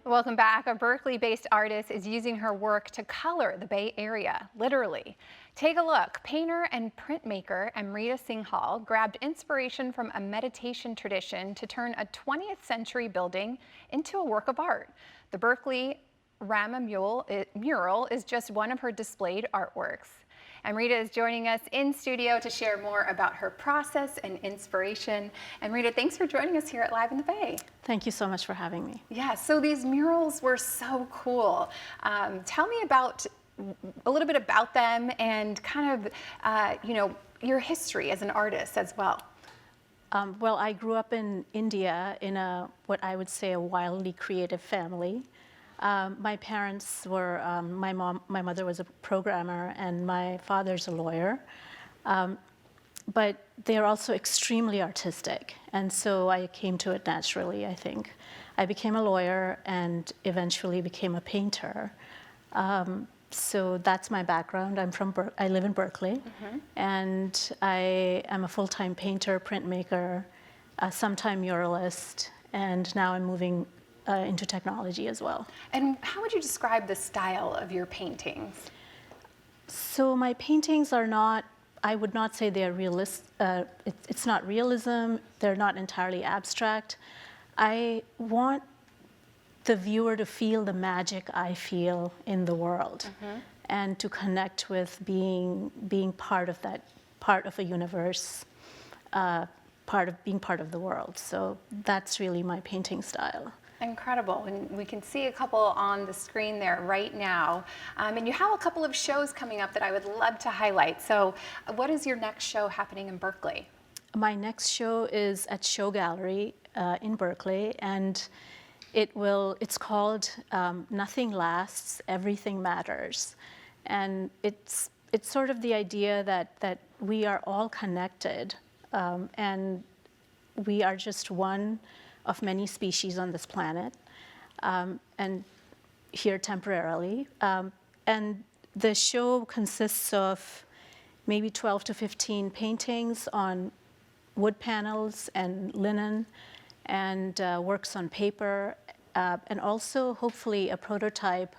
Welcome back. A Berkeley-based artist is using her work to color the Bay Area, literally. Take a look. Painter and printmaker Amrita Singhal grabbed inspiration from a meditation tradition to turn a 20th century building into a work of art. The Berkeley Rama mural is just one of her displayed artworks. Amrita is joining us in studio to share more about her process and inspiration. Amrita, thanks for joining us here at Live in the Bay. Thank you so much for having me. Yeah, so these murals were so cool. Tell me about a little bit about them and kind of, your history as an artist as well. Well, I grew up in India in what I would say a wildly creative family. My parents were, my mother was a programmer and my father's a lawyer. But they're also extremely artistic. And so I came to it naturally, I think. I became a lawyer and eventually became a painter. So that's my background. I live in Berkeley, and I am a full-time painter, printmaker, sometime muralist, and now I'm moving into technology as well. And how would you describe the style of your paintings? So my paintings are not, I would not say they're realist. It's not realism. They're not entirely abstract. I want the viewer to feel the magic I feel in the world, and to connect with being part of that, part of a universe, being part of the world. So that's really my painting style. Incredible, and we can see a couple on the screen there right now. And you have a couple of shows coming up that I would love to highlight. So what is your next show happening in Berkeley? My next show is at Show Gallery in Berkeley, and it's called Nothing Lasts, Everything Matters. And it's sort of the idea that we are all connected, and we are just one of many species on this planet, and here temporarily. And the show consists of maybe 12 to 15 paintings on wood panels and linen, and works on paper, and also hopefully a prototype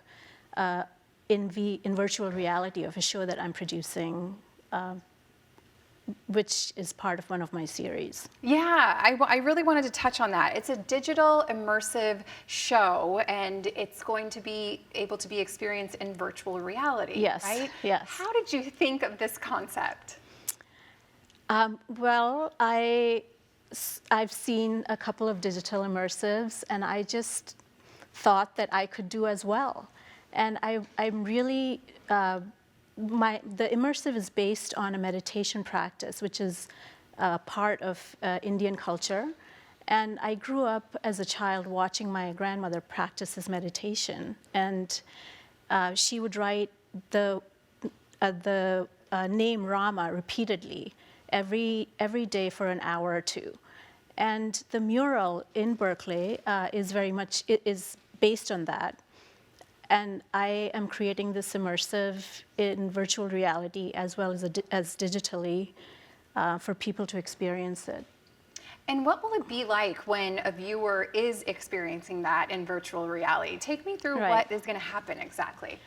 in virtual reality of a show that I'm producing, which is part of one of my series. Yeah, I really wanted to touch on that. It's a digital immersive show, and it's going to be able to be experienced in virtual reality, yes, right? Yes. How did you think of this concept? Well, I've seen a couple of digital immersives, and I just thought that I could do as well. And I'm really, the immersive is based on a meditation practice, which is part of Indian culture. And I grew up as a child watching my grandmother practice this meditation. And she would write the name Rama repeatedly every day for an hour or two. And the mural in Berkeley is based on that. And I am creating this immersive in virtual reality as well as digitally for people to experience it. And what will it be like when a viewer is experiencing that in virtual reality? Take me through what is going to happen exactly.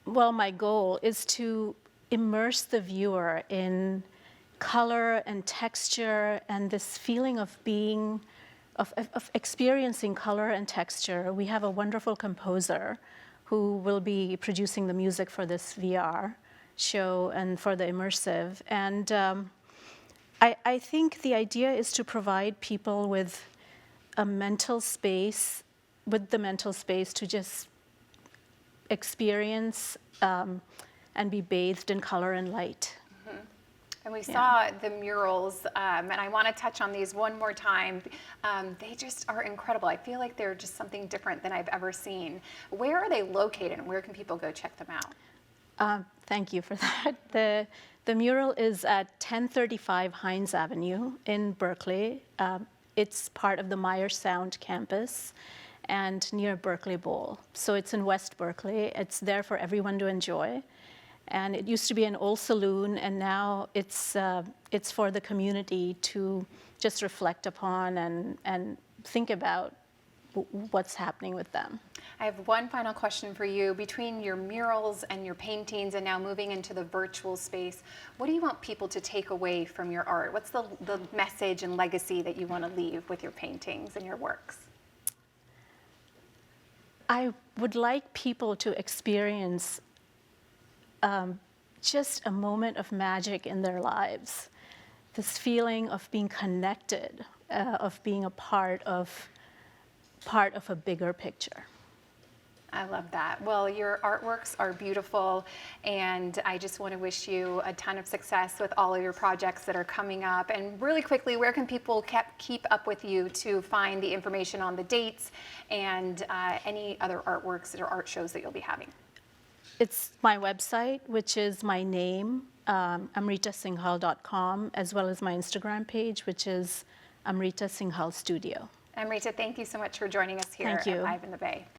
Well, my goal is to immerse the viewer in color and texture and this feeling of experiencing color and texture. We have a wonderful composer who will be producing the music for this VR show and for the immersive. And I think the idea is to provide people with the mental space to just experience and be bathed in color and light. And we saw the murals, and I want to touch on these one more time. They just are incredible. I feel like they're just something different than I've ever seen. Where are they located, and where can people go check them out? Thank you for that. The mural is at 1035 Hines Avenue in Berkeley. It's part of the Meyer Sound campus and near Berkeley Bowl. So it's in West Berkeley. It's there for everyone to enjoy. And it used to be an old saloon, and now it's for the community to just reflect upon and think about what's happening with them. I have one final question for you. Between your murals and your paintings and now moving into the virtual space, what do you want people to take away from your art? What's the message and legacy that you want to leave with your paintings and your works? I would like people to experience just a moment of magic in their lives. This feeling of being connected, of being a part of a bigger picture. I love that. Well, your artworks are beautiful, and I just want to wish you a ton of success with all of your projects that are coming up. And really quickly, where can people keep up with you to find the information on the dates and any other artworks or art shows that you'll be having? It's my website, which is my name, amritasinghal.com, as well as my Instagram page, which is Amrita Singhal Studio. Amrita, thank you so much for joining us here at Live in the Bay.